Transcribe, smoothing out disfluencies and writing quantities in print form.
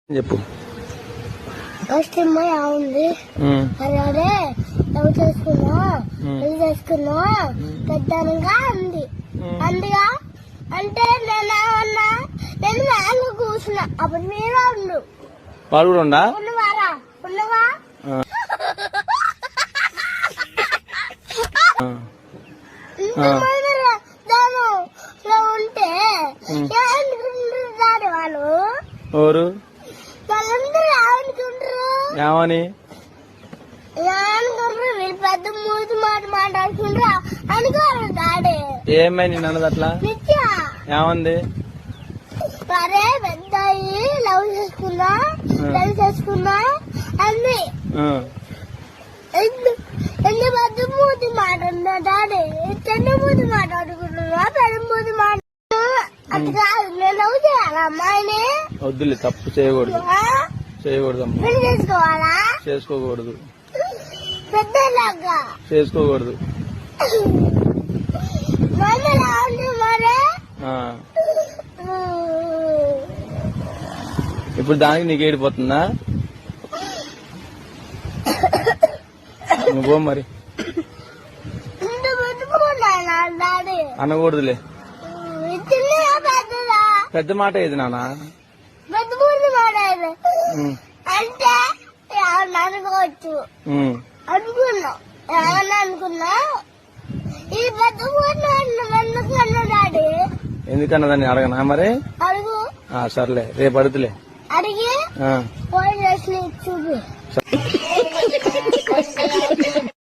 చెప్పు. ఫస్ట్ అమ్మాయి ఉంది అదే లవ్ చేసుకున్నా పెళ్లి చేసుకున్నా పెద్దగా ఉంది అందుగా అంటే నేనేమన్నా నేను మ్యాంగో కూర్చున్నా అప్పుడు మీరు ఉండు వాడు కూడా ఉండా ఉన్నవారా ఉన్నవా ఉంటే వాళ్ళు ఎవరు వాళ్ళందరూ ఏమనుకుంటారు ఏమని వీళ్ళు పెద్ద మూతి మాట మాట్లాడుకుంటారు అనుకోరు డాడీ ఏమై నేను అన్నది అట్లా ఏమంది సరే పెద్ద లవ్ చేసుకున్నా పెళ్లి చేసుకున్నా అంది ఎంత పెద్ద మూతి మాట్లాడుతున్నా డాడీ చిన్న మూతి మాట్లాడుకుంటున్నా పెద్ద మూతి మాట్లాడు అది కాదు నేను లవ్ చేయాలా అమ్మాయిని వద్దులే తప్పు చేయకూడదు చేయకూడదు పెళ్లి చేసుకోవాలా చేసుకోకూడదు పెద్దలాగా చేసుకోకూడదు మరి ఇప్పుడు దానికి నీకు ఏడిపోతుందా నువ్వు మరి అనకూడదులే పెద్ద మాట ఏది నాన్న పెద్ద మాట అంటే అనుకోవచ్చు అనుకున్నా ఏమన్నా అనుకున్నా ఈ పెద్ద డాడీ ఎందుకన్నదాన్ని అడగనా మరి అడుగు సర్లే రేపు అడుగుతులే అడిగి పోయి చూపి